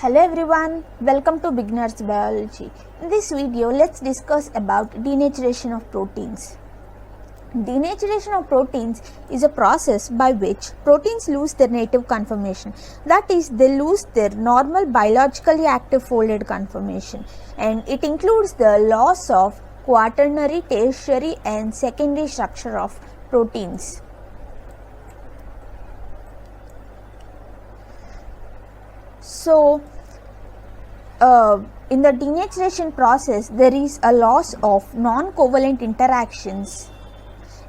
Hello everyone, welcome to Beginners Biology. In this video, let's discuss about denaturation of proteins. Denaturation of proteins is a process by which proteins lose their native conformation. That is, they lose their normal biologically active folded conformation, and it includes the loss of quaternary, tertiary and secondary structure of proteins. So, in the denaturation process, there is a loss of non-covalent interactions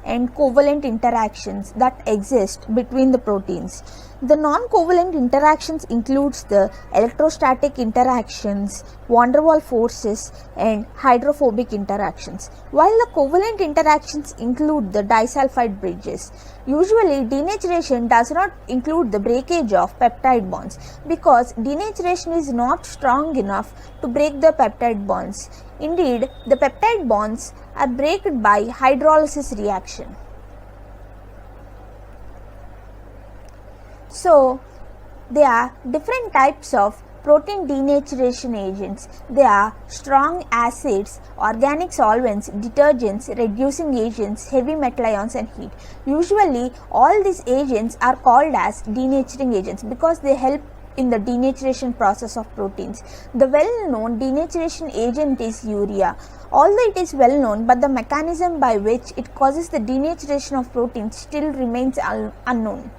and covalent interactions that exist between the proteins. The non-covalent interactions includes the electrostatic interactions, van der Waals forces and hydrophobic interactions, while the covalent interactions include the disulfide bridges. Usually, denaturation does not include the breakage of peptide bonds because denaturation is not strong enough to break the peptide bonds. Indeed, the peptide bonds are broken by hydrolysis reaction. So, there are different types of protein denaturation agents. They are strong acids, organic solvents, detergents, reducing agents, heavy metal ions and heat. Usually, all these agents are called as denaturing agents because they help in the denaturation process of proteins. The well-known denaturation agent is urea. Although it is well known, but the mechanism by which it causes the denaturation of proteins still remains unknown.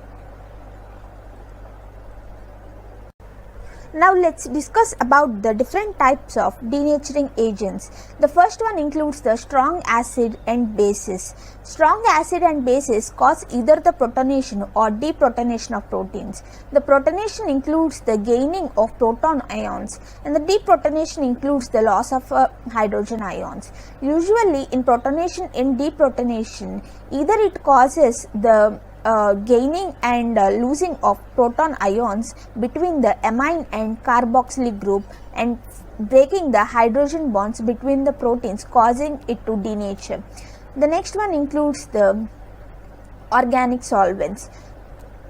Now let's discuss about the different types of denaturing agents. The first one includes the strong acid and bases. Strong acid and bases cause either the protonation or deprotonation of proteins. The protonation includes the gaining of proton ions and the deprotonation includes the loss of hydrogen ions. Usually in protonation and deprotonation, either it causes the gaining and losing of proton ions between the amine and carboxylic group and breaking the hydrogen bonds between the proteins, causing it to denature. The next one includes the organic solvents.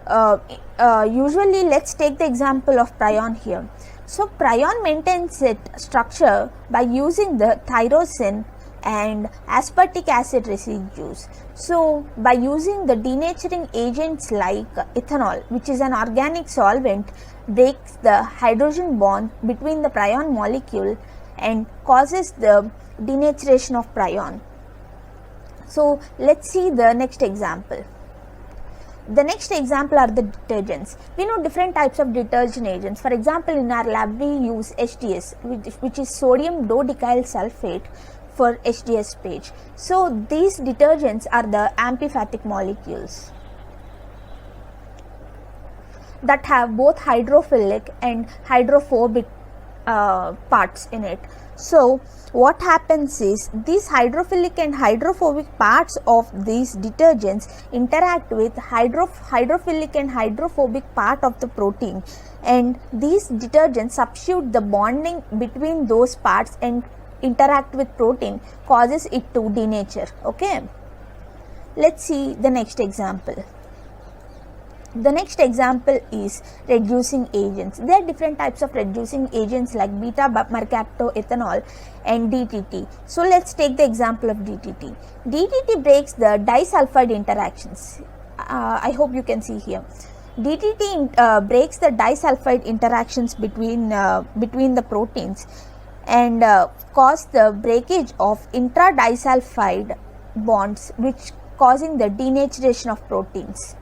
Usually, let's take the example of prion here. So, prion maintains its structure by using the tyrosine and aspartic acid residues. So, by using the denaturing agents like ethanol, which is an organic solvent, breaks the hydrogen bond between the prion molecule and causes the denaturation of prion. So, let's see the next example. The next example are the detergents. We know different types of detergent agents. For example, in our lab we use HDS, which is sodium dodecyl sulfate for HDS page. So, these detergents are the amphipathic molecules that have both hydrophilic and hydrophobic parts in it. So, what happens is these hydrophilic and hydrophobic parts of these detergents interact with hydrophilic and hydrophobic part of the protein, and these detergents substitute the bonding between those parts and interact with protein, causes it to denature. Okay, let's see the next example. The next example is reducing agents. There are different types of reducing agents like beta mercaptoethanol and DTT. So let's take the example of DTT. DTT breaks the disulfide interactions. I hope you can see here. DTT breaks the disulfide interactions between the proteins and cause the breakage of intradisulfide bonds, which causing the denaturation of proteins.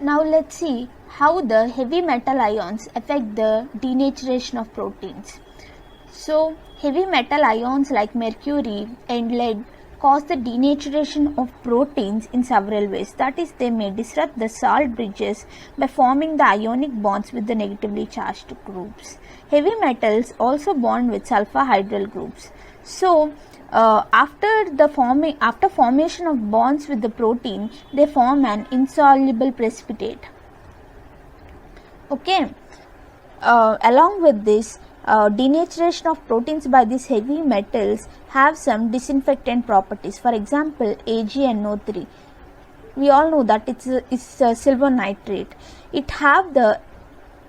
Now let's see how the heavy metal ions affect the denaturation of proteins. So, heavy metal ions like mercury and lead cause the denaturation of proteins in several ways. That is, they may disrupt the salt bridges by forming the ionic bonds with the negatively charged groups. Heavy metals also bond with sulfur-hydryl groups. So, after formation of bonds with the protein, they form an insoluble precipitate. Okay. Along with this, denaturation of proteins by these heavy metals have some disinfectant properties. For example, AgNO3. We all know that it's a silver nitrate. It have the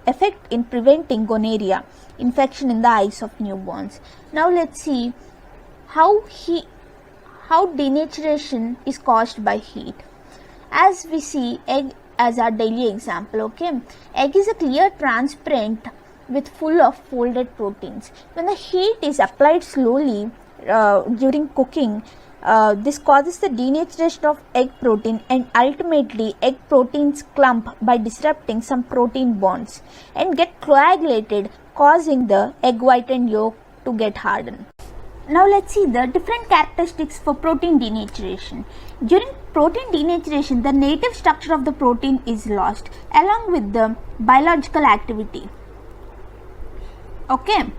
effect in preventing gonorrhea infection in the eyes of newborns. Now let's see how denaturation is caused by heat. As we see egg as our daily example, okay, egg is a clear transparent with full of folded proteins. When the heat is applied slowly during cooking, this causes the denaturation of egg protein, and ultimately egg proteins clump by disrupting some protein bonds and get coagulated, causing the egg white and yolk to get hardened. Now let's see the different characteristics for protein denaturation. During protein denaturation, the native structure of the protein is lost along with the biological activity. Okay.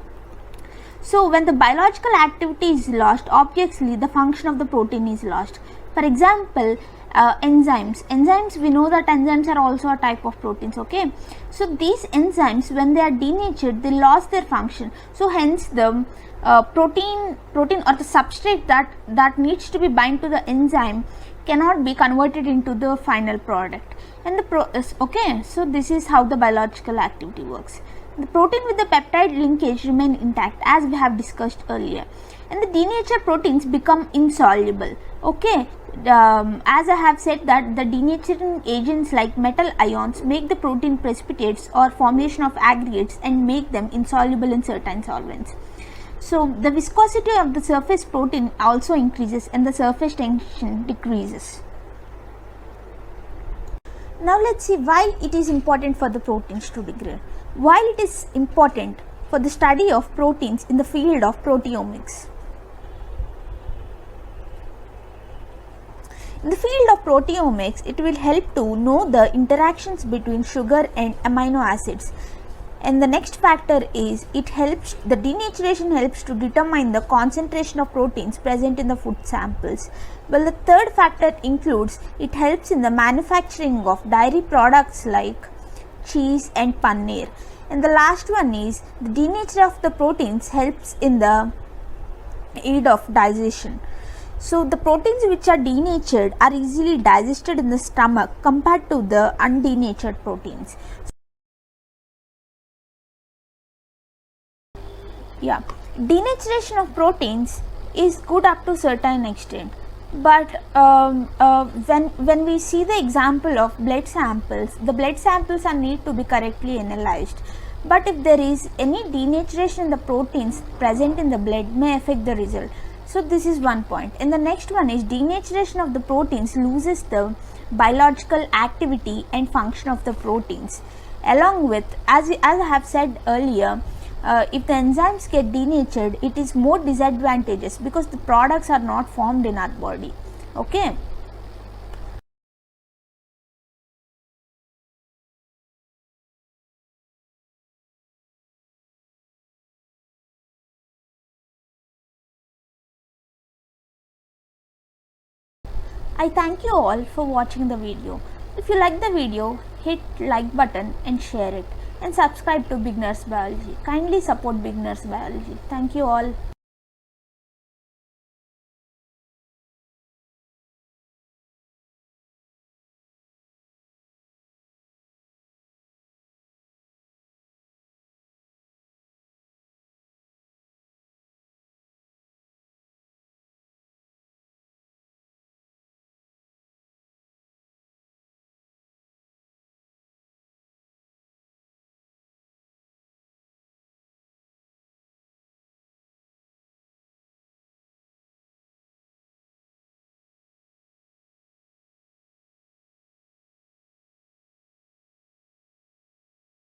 So when the biological activity is lost, obviously the function of the protein is lost. For example, enzymes, we know that enzymes are also a type of proteins, okay. So these enzymes, when they are denatured, they lost their function. So hence the protein or the substrate that needs to be bind to the enzyme cannot be converted into the final product. And okay, so this is how the biological activity works. The protein with the peptide linkage remain intact, as we have discussed earlier, and the denatured proteins become insoluble. Okay, as I have said that the denaturing agents like metal ions make the protein precipitates or formation of aggregates and make them insoluble in certain solvents. So the viscosity of the surface protein also increases and the surface tension decreases. Now let's see why it is important for the proteins to degrade. While it is important for the study of proteins in the field of proteomics. In the field of proteomics, it will help to know the interactions between sugar and amino acids. And the next factor is the denaturation helps to determine the concentration of proteins present in the food samples. Well, the third factor includes it helps in the manufacturing of dairy products like cheese and paneer. And the last one is the denature of the proteins helps in the aid of digestion. So the proteins which are denatured are easily digested in the stomach compared to the undenatured proteins. Yeah, denaturation of proteins is good up to certain extent, but when we see the example of blood samples, the blood samples are need to be correctly analyzed. But if there is any denaturation in the proteins present in the blood may affect the result. So this is one point. And the next one is denaturation of the proteins loses the biological activity and function of the proteins. Along with, as I have said earlier, if the enzymes get denatured, it is more disadvantageous because the products are not formed in our body. Okay. I thank you all for watching the video. If you like the video, hit like button and share it, and subscribe to Beginners Biology. Kindly support Beginners Biology. Thank you all.